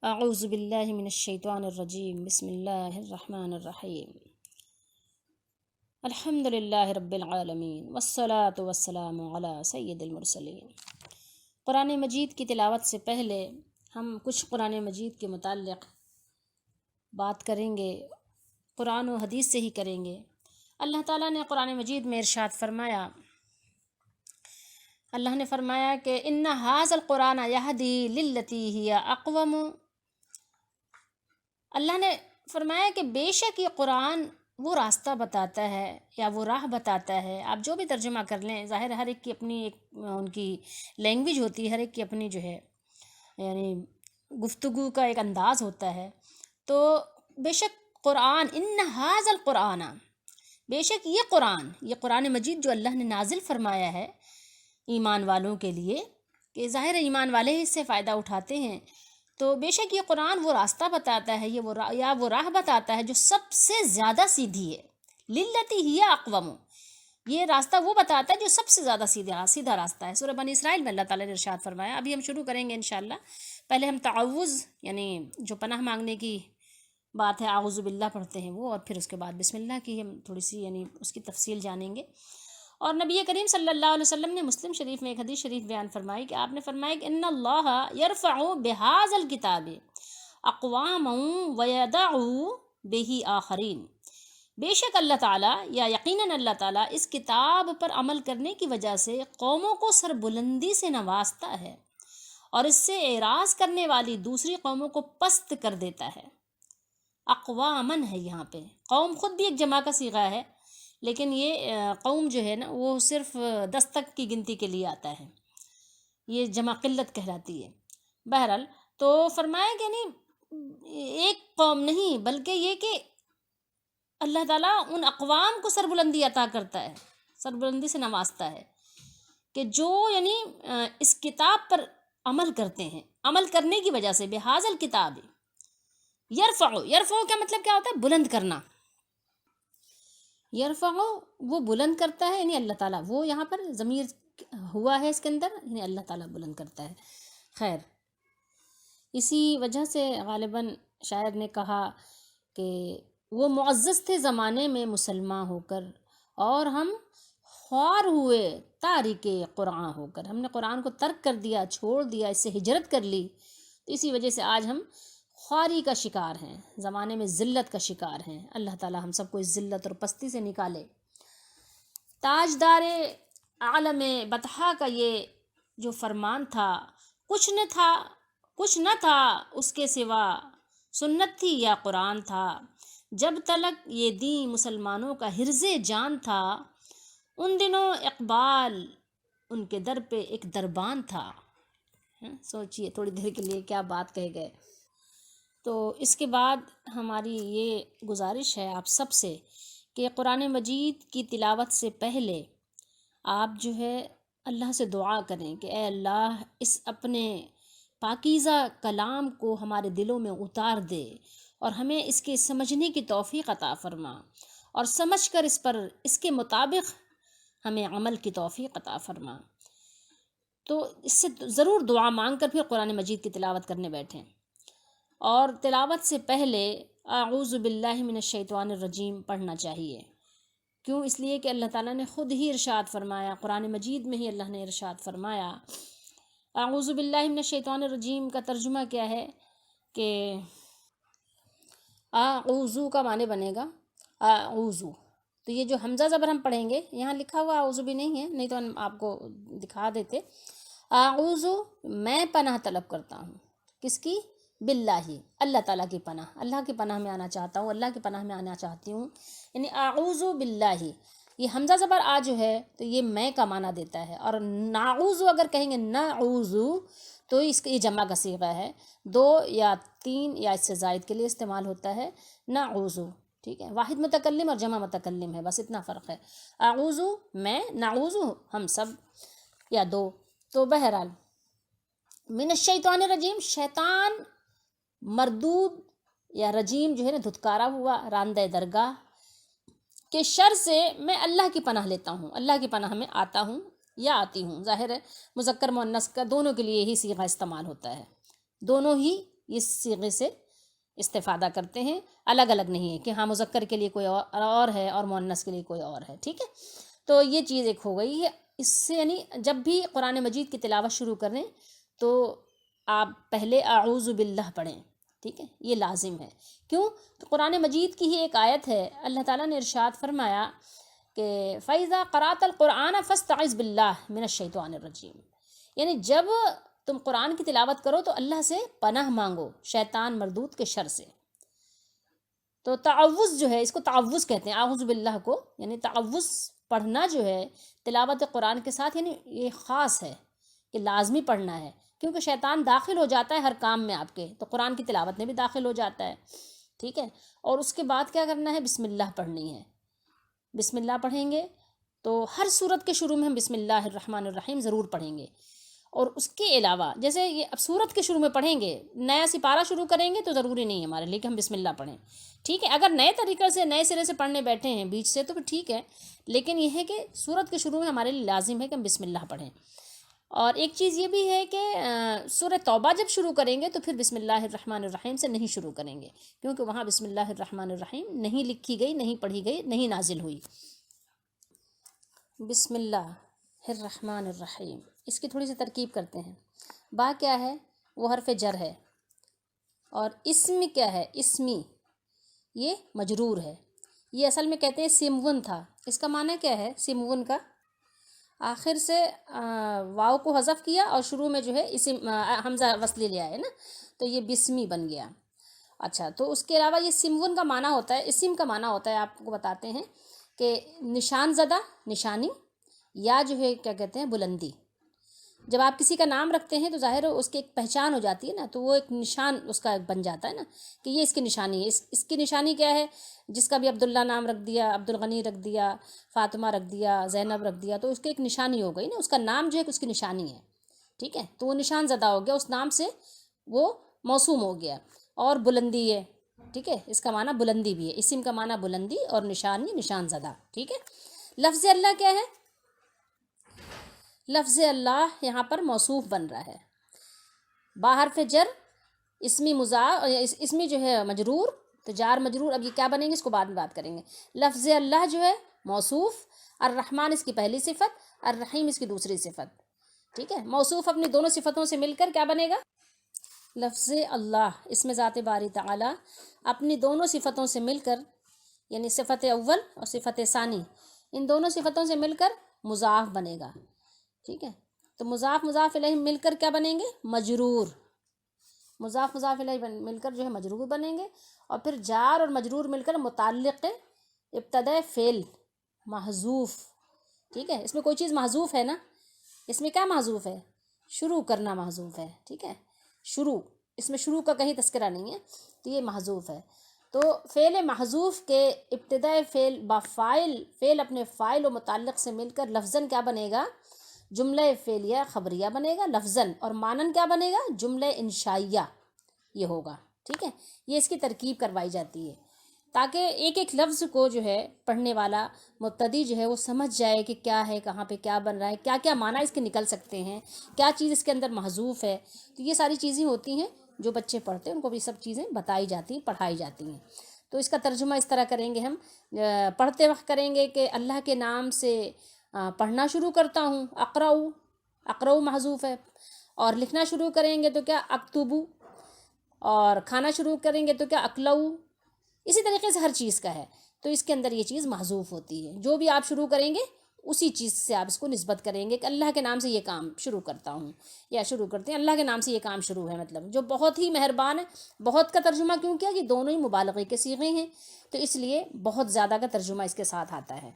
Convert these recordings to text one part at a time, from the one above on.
اعوذ باللہ من الشیطان الرجیم، بسم اللہ الرحمن الرحیم۔ الحمد للہ رب العالمین والصلاة والسلام علی سید المرسلین۔ قرآن مجید کی تلاوت سے پہلے ہم کچھ قرآن مجید کے متعلق بات کریں گے، قرآن و حدیث سے ہی کریں گے۔ اللہ تعالیٰ نے قرآن مجید میں ارشاد فرمایا، اللہ نے فرمایا کہ ان ھذا القرآن یہدی للتی ہی اقوم۔ اللہ نے فرمایا کہ بے شک یہ قرآن وہ راستہ بتاتا ہے یا وہ راہ بتاتا ہے، آپ جو بھی ترجمہ کر لیں، ظاہر ہر ایک کی اپنی ایک ان کی لینگویج ہوتی ہے، ہر ایک کی اپنی جو ہے یعنی گفتگو کا ایک انداز ہوتا ہے۔ تو بے شک قرآن، ان ھذا القرآن، بے شک یہ قرآن مجید جو اللہ نے نازل فرمایا ہے ایمان والوں کے لیے، کہ ظاہر ایمان والے ہی اس سے فائدہ اٹھاتے ہیں، تو بے شک یہ قرآن وہ راستہ بتاتا ہے، وہ راہ بتاتا ہے جو سب سے زیادہ سیدھی ہے۔ للتی ہی اقوم، یہ راستہ وہ بتاتا ہے جو سب سے زیادہ سیدھا راستہ ہے۔ سورہ بنی اسرائیل میں اللہ تعالیٰ نے ارشاد فرمایا۔ ابھی ہم شروع کریں گے انشاءاللہ۔ پہلے ہم تعوذ یعنی جو پناہ مانگنے کی بات ہے، اعوذ باللہ پڑھتے ہیں وہ، اور پھر اس کے بعد بسم اللہ کی ہم تھوڑی سی یعنی اس کی تفصیل جانیں گے۔ اور نبی کریم صلی اللہ علیہ وسلم نے مسلم شریف میں ایک حدیث شریف بیان فرمائی کہ آپ نے فرمایا کہ ان اللہ یرفع بہذا الکتاب اقواما ویدع بہ آخرین، بے شک اللہ تعالیٰ یا یقیناً اللہ تعالیٰ اس کتاب پر عمل کرنے کی وجہ سے قوموں کو سربلندی سے نوازتا ہے اور اس سے اعراض کرنے والی دوسری قوموں کو پست کر دیتا ہے۔ اقوامن ہے یہاں پہ، قوم خود بھی ایک جمع کا صیغہ ہے، لیکن یہ قوم جو ہے نا وہ صرف 10 تک کی گنتی کے لیے آتا ہے، یہ جمع قلت کہلاتی ہے۔ بہرحال تو فرمایا کہ نہیں ایک قوم نہیں، بلکہ یہ کہ اللہ تعالیٰ ان اقوام کو سربلندی عطا کرتا ہے، سربلندی سے نوازتا ہے کہ جو یعنی اس کتاب پر عمل کرتے ہیں، عمل کرنے کی وجہ سے بہذا الکتاب یرفع کا مطلب کیا ہوتا ہے؟ بلند کرنا۔ یرفع وہ بلند کرتا ہے، یعنی اللہ تعالیٰ، وہ یہاں پر ضمیر ہوا ہے اس کے اندر، یعنی اللہ تعالیٰ بلند کرتا ہے۔ خیر، اسی وجہ سے غالباً شاعر نے کہا کہ وہ معزز تھے زمانے میں مسلمان ہو کر، اور ہم خوار ہوئے تارک قرآن ہو کر، ہم نے قرآن کو ترک کر دیا، چھوڑ دیا، اس سے ہجرت کر لی، تو اسی وجہ سے آج ہم خواری کا شکار ہیں، زمانے میں ذلت کا شکار ہیں۔ اللہ تعالیٰ ہم سب کو اس ذلت اور پستی سے نکالے۔ تاجدار عالم بطحا کا یہ جو فرمان تھا، کچھ نہ تھا اس کے سوا، سنت تھی یا قرآن تھا، جب تلک یہ دین مسلمانوں کا حرز جان تھا، ان دنوں اقبال ان کے در پہ ایک دربان تھا۔ سوچئے تھوڑی دیر کے لیے کیا بات کہے گئے۔ تو اس کے بعد ہماری یہ گزارش ہے آپ سب سے کہ قرآن مجید کی تلاوت سے پہلے آپ جو ہے اللہ سے دعا کریں کہ اے اللہ اس اپنے پاکیزہ کلام کو ہمارے دلوں میں اتار دے اور ہمیں اس کے سمجھنے کی توفیق عطا فرما، اور سمجھ کر اس کے مطابق ہمیں عمل کی توفیق عطا فرما۔ تو اس سے ضرور دعا مانگ کر پھر قرآن مجید کی تلاوت کرنے بیٹھیں، اور تلاوت سے پہلے اعوذ باللہ من الشیطان الرجیم پڑھنا چاہیے۔ کیوں؟ اس لیے کہ اللہ تعالیٰ نے خود ہی ارشاد فرمایا، قرآن مجید میں ہی اللہ نے ارشاد فرمایا۔ اعوذ باللہ من الشیطان الرجیم کا ترجمہ کیا ہے کہ اعوذ کا معنی بنے گا اعوذ، تو یہ جو حمزہ زبر ہم پڑھیں گے، یہاں لکھا ہوا اعوذ بھی نہیں ہے، نہیں تو ہم آپ کو دکھا دیتے۔ اعوذ میں پناہ طلب کرتا ہوں، کس کی؟ باللہ، اللہ تعالیٰ کی پناہ، اللہ کی پناہ میں آنا چاہتا ہوں، اللہ کی پناہ میں آنا چاہتی ہوں، یعنی اعوذ باللہ۔ یہ حمزہ زبر آ جو ہے تو یہ میں کا معنی دیتا ہے، اور نعوذ اگر کہیں گے نعوذ تو اس کا یہ جمع کا صیغہ ہے، 2 یا 3 یا اس سے زائد کے لیے استعمال ہوتا ہے نعوذ، ٹھیک ہے؟ واحد متکلم اور جمع متکلم ہے، بس اتنا فرق ہے۔ اعوذ میں، نعوذ ہم سب، یا 2۔ تو بہرحال من الشیطان الرجیم، شیطان مردود یا رجیم جو ہے نا دھتکارا ہوا، راندہ درگاہ کے شر سے میں اللہ کی پناہ لیتا ہوں، اللہ کی پناہ میں آتا ہوں یا آتی ہوں۔ ظاہر ہے مذکر مؤنث کا دونوں کے لیے ہی صیغہ استعمال ہوتا ہے، دونوں ہی اس صیغے سے استفادہ کرتے ہیں، الگ الگ نہیں ہے کہ ہاں مذکر کے لیے کوئی اور ہے اور مؤنث کے لیے کوئی اور ہے، ٹھیک ہے۔ تو یہ چیز ایک ہو گئی ہے۔ اس سے یعنی جب بھی قرآن مجید کی تلاوت شروع کریں تو آپ پہلے اعوذ باللہ پڑھیں، ٹھیک ہے، یہ لازم ہے۔ کیوں؟ تو قرآن مجید کی ہی ایک آیت ہے، اللہ تعالیٰ نے ارشاد فرمایا کہ فَإِذَا قَرَأْتَ الْقُرْآنَ فَاسْتَعِذْ بِاللَّهِ مِنَ الشَّيْطَانِ الرَّجِيمِ، یعنی جب تم قرآن کی تلاوت کرو تو اللہ سے پناہ مانگو شیطان مردود کے شر سے۔ تو تعوذ جو ہے، اس کو تعوذ کہتے ہیں، اعوذ باللہ کو، یعنی تعوذ پڑھنا جو ہے تلاوت قرآن کے ساتھ، یعنی یہ خاص ہے کہ لازمی پڑھنا ہے، کیونکہ شیطان داخل ہو جاتا ہے ہر کام میں آپ کے، تو قرآن کی تلاوت میں بھی داخل ہو جاتا ہے، ٹھیک ہے۔ اور اس کے بعد کیا کرنا ہے؟ بسم اللہ پڑھنی ہے۔ بسم اللہ پڑھیں گے تو ہر سورت کے شروع میں ہم بسم اللہ الرحمن الرحیم ضرور پڑھیں گے۔ اور اس کے علاوہ جیسے یہ اب سورت کے شروع میں پڑھیں گے، نیا سپارہ شروع کریں گے تو ضروری نہیں ہے ہمارے لیے کہ ہم بسم اللہ پڑھیں، ٹھیک ہے۔ اگر نئے طریقے سے نئے سرے سے پڑھنے بیٹھے ہیں بیچ سے تو پھر ٹھیک ہے، لیکن یہ ہے کہ سورت کے شروع میں ہمارے لیے لازم ہے کہ ہم بسم اللہ پڑھیں۔ اور ایک چیز یہ بھی ہے کہ سورہ توبہ جب شروع کریں گے تو پھر بسم اللہ الرحمن الرحیم سے نہیں شروع کریں گے، کیونکہ وہاں بسم اللہ الرحمن الرحیم نہیں لکھی گئی، نہیں پڑھی گئی، نہیں نازل ہوئی۔ بسم اللہ الرحمن الرحیم، اس کی تھوڑی سی ترکیب کرتے ہیں۔ با کیا ہے؟ وہ حرف جر ہے، اور اسم کیا ہے؟ اسمی، یہ مجرور ہے۔ یہ اصل میں کہتے ہیں سمون تھا، اس کا معنی کیا ہے؟ سمون کا آخر سے واو کو حذف کیا اور شروع میں جو ہے اسم حمزہ وصلی لیا ہے نا، تو یہ بسمی بن گیا۔ اچھا، تو اس کے علاوہ یہ سمون کا معنی ہوتا ہے، اسم کا معنی ہوتا ہے، آپ کو بتاتے ہیں کہ نشان زدہ، نشانی، یا جو ہے کیا کہتے ہیں بلندی۔ جب آپ کسی کا نام رکھتے ہیں تو ظاہر اس کی ایک پہچان ہو جاتی ہے نا، تو وہ ایک نشان اس کا بن جاتا ہے نا کہ یہ اس کی نشانی ہے۔ اس کی نشانی کیا ہے؟ جس کا بھی عبداللہ نام رکھ دیا، عبد الغنی رکھ دیا، فاطمہ رکھ دیا، زینب رکھ دیا، تو اس کی ایک نشانی ہو گئی نا، اس کا نام جو ہے اس کی نشانی ہے، ٹھیک ہے، تو وہ نشان زدہ ہو گیا، اس نام سے وہ موسوم ہو گیا۔ اور بلندی ہے، ٹھیک ہے، اس کا معنی بلندی بھی ہے، اسم کا معنی بلندی اور نشانی نشان زدہ، ٹھیک ہے۔ لفظ اللہ کیا ہے؟ لفظ اللہ یہاں پر موصوف بن رہا ہے، با حرف جر، اسمی اسمی جو ہے مجرور، تو جار مجرور، اب یہ کیا بنیں گے اس کو بعد میں بات کریں گے۔ لفظ اللہ جو ہے موصوف، الرحمن اس کی پہلی صفت، الرحیم اس کی دوسری صفت، ٹھیک ہے۔ موصوف اپنی دونوں صفتوں سے مل کر کیا بنے گا؟ لفظ اللہ اس میں ذات باری تعالی اپنی دونوں صفتوں سے مل کر، یعنی صفت اول اور صفت ثانی، ان دونوں صفتوں سے مل کر مضاف بنے گا، ٹھیک ہے۔ تو مضاف مضاف الیہ مل کر کیا بنیں گے؟ مجرور، مضاف مضاف الیہ مل کر جو ہے مجرور بنیں گے، اور پھر جار اور مجرور مل کر متعلق ابتداء فعل محذوف، ٹھیک ہے۔ اس میں کوئی چیز محذوف ہے نا، اس میں کیا محذوف ہے؟ شروع کرنا محذوف ہے، ٹھیک ہے، شروع، اس میں شروع کا کہیں تذکرہ نہیں ہے، تو یہ محذوف ہے۔ تو فعل محذوف کے ابتداء فعل با فاعل، فعل اپنے فاعل و متعلق سے مل کر لفظاً کیا بنے گا؟ جملہ فعلیہ خبریہ بنے گا لفظاً، اور مانن کیا بنے گا؟ جملہ انشائیہ یہ ہوگا، ٹھیک ہے۔ یہ اس کی ترکیب کروائی جاتی ہے تاکہ ایک ایک لفظ کو جو ہے پڑھنے والا مبتدی جو ہے وہ سمجھ جائے کہ کیا ہے، کہاں پہ کیا بن رہا ہے، کیا کیا معنی اس کے نکل سکتے ہیں، کیا چیز اس کے اندر محذوف ہے۔ تو یہ ساری چیزیں ہوتی ہیں جو بچے پڑھتے ہیں ان کو بھی سب چیزیں بتائی جاتی ہیں، پڑھائی جاتی ہیں۔ تو اس کا ترجمہ اس طرح کریں گے ہم، پڑھتے وقت کریں گے کہ اللہ کے نام سے پڑھنا شروع کرتا ہوں، اقرأ، اقرأ محذوف ہے، اور لکھنا شروع کریں گے تو کیا؟ اکتبو، اور کھانا شروع کریں گے تو کیا؟ اکلؤ۔ اسی طریقے سے ہر چیز کا ہے، تو اس کے اندر یہ چیز محذوف ہوتی ہے، جو بھی آپ شروع کریں گے اسی چیز سے آپ اس کو نسبت کریں گے کہ اللہ کے نام سے یہ کام شروع کرتا ہوں، یا شروع کرتے ہیں اللہ کے نام سے یہ کام شروع ہے، مطلب جو بہت ہی مہربان ہے۔ بہت کا ترجمہ کیوں کیا؟ کہ دونوں ہی مبالغے کے صیغے ہیں، تو اس لیے بہت زیادہ کا ترجمہ اس کے ساتھ آتا ہے۔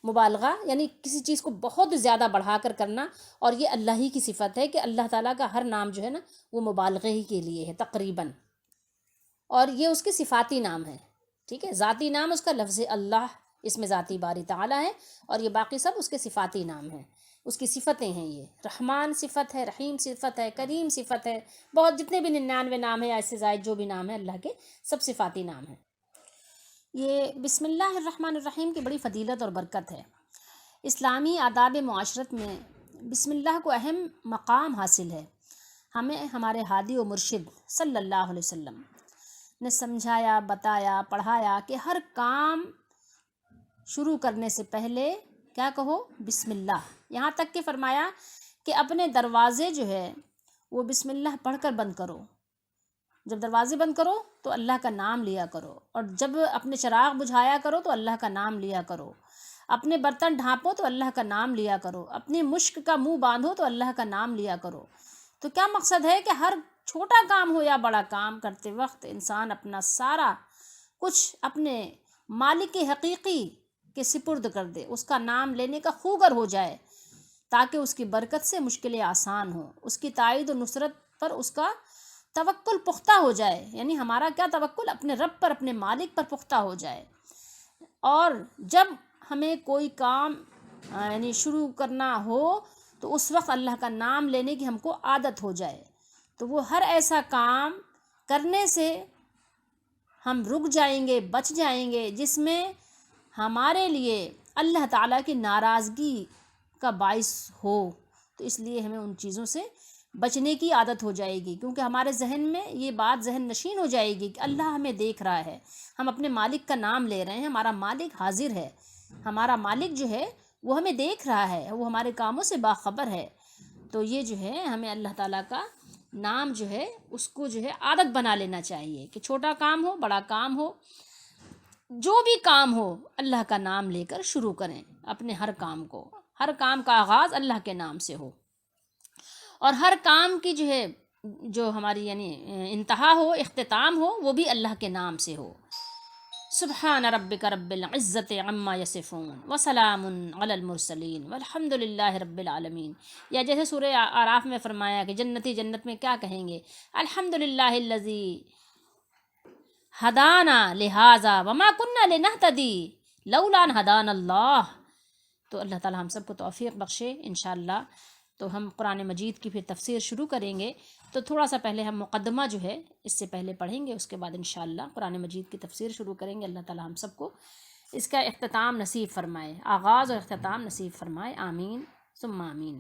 مبالغہ یعنی کسی چیز کو بہت زیادہ بڑھا کر کرنا، اور یہ اللہ ہی کی صفت ہے کہ اللہ تعالیٰ کا ہر نام جو ہے نا وہ مبالغے ہی کے لیے ہے تقریباً، اور یہ اس کے صفاتی نام ہے، ٹھیک ہے۔ ذاتی نام اس کا لفظ اللہ، اس میں ذاتی باری تعالیٰ ہے، اور یہ باقی سب اس کے صفاتی نام ہیں، اس کی صفتیں ہیں۔ یہ رحمان صفت ہے، رحیم صفت ہے، کریم صفت ہے، بہت جتنے بھی 99 نام ہیں یا اس سے زائد جو بھی نام ہے اللہ کے، سب صفاتی نام ہیں۔ یہ بسم اللہ الرحمن الرحیم کی بڑی فضیلت اور برکت ہے۔ اسلامی آداب معاشرت میں بسم اللہ کو اہم مقام حاصل ہے۔ ہمیں ہمارے ہادی و مرشد صلی اللہ علیہ وسلم نے سمجھایا، بتایا، پڑھایا کہ ہر کام شروع کرنے سے پہلے کیا کہو؟ بسم اللہ۔ یہاں تک کہ فرمایا کہ اپنے دروازے جو ہے وہ بسم اللہ پڑھ کر بند کرو۔ جب دروازے بند کرو تو اللہ کا نام لیا کرو، اور جب اپنے چراغ بجھایا کرو تو اللہ کا نام لیا کرو، اپنے برتن ڈھانپو تو اللہ کا نام لیا کرو، اپنی مشک کا منہ باندھو تو اللہ کا نام لیا کرو۔ تو کیا مقصد ہے کہ ہر چھوٹا کام ہو یا بڑا کام کرتے وقت انسان اپنا سارا کچھ اپنے مالک حقیقی کے سپرد کر دے، اس کا نام لینے کا خوگر ہو جائے، تاکہ اس کی برکت سے مشکلیں آسان ہوں، اس کی تائید و نصرت پر اس کا توکل پختہ ہو جائے۔ یعنی ہمارا کیا توکل؟ اپنے رب پر، اپنے مالک پر پختہ ہو جائے۔ اور جب ہمیں کوئی کام یعنی شروع کرنا ہو تو اس وقت اللہ کا نام لینے کی ہم کو عادت ہو جائے، تو وہ ہر ایسا کام کرنے سے ہم رک جائیں گے، بچ جائیں گے جس میں ہمارے لیے اللہ تعالیٰ کی ناراضگی کا باعث ہو۔ تو اس لیے ہمیں ان چیزوں سے بچنے کی عادت ہو جائے گی، کیونکہ ہمارے ذہن میں یہ بات ذہن نشین ہو جائے گی کہ اللہ ہمیں دیکھ رہا ہے، ہم اپنے مالک کا نام لے رہے ہیں، ہمارا مالک حاضر ہے، ہمارا مالک جو ہے وہ ہمیں دیکھ رہا ہے، وہ ہمارے کاموں سے باخبر ہے۔ تو یہ جو ہے ہمیں اللہ تعالیٰ کا نام جو ہے اس کو جو ہے عادت بنا لینا چاہیے کہ چھوٹا کام ہو، بڑا کام ہو، جو بھی کام ہو اللہ کا نام لے کر شروع کریں اپنے ہر کام کو۔ ہر کام کا آغاز اللہ کے نام سے ہو، اور ہر کام کی جو ہے جو ہماری یعنی انتہا ہو، اختتام ہو، وہ بھی اللہ کے نام سے ہو۔ سبحان ربک رب العزت عما یصفون وسلام علی المرسلین والحمد للہ رب العالمین۔ یا جیسے سورہ اعراف میں فرمایا کہ جنتی جنت میں کیا کہیں گے؟ الحمد للہ الذی ہدانا لہذا وما کننا لنہتدی لولا ان ہدانا اللہ۔ تو اللہ تعالی ہم سب کو توفیق بخشے انشاءاللہ۔ تو ہم قرآن مجید کی پھر تفسیر شروع کریں گے، تو تھوڑا سا پہلے ہم مقدمہ جو ہے اس سے پہلے پڑھیں گے، اس کے بعد انشاءاللہ قرآن مجید کی تفسیر شروع کریں گے۔ اللہ تعالی ہم سب کو اس کا اختتام نصیب فرمائے، آغاز اور اختتام نصیب فرمائے، آمین ثم آمین۔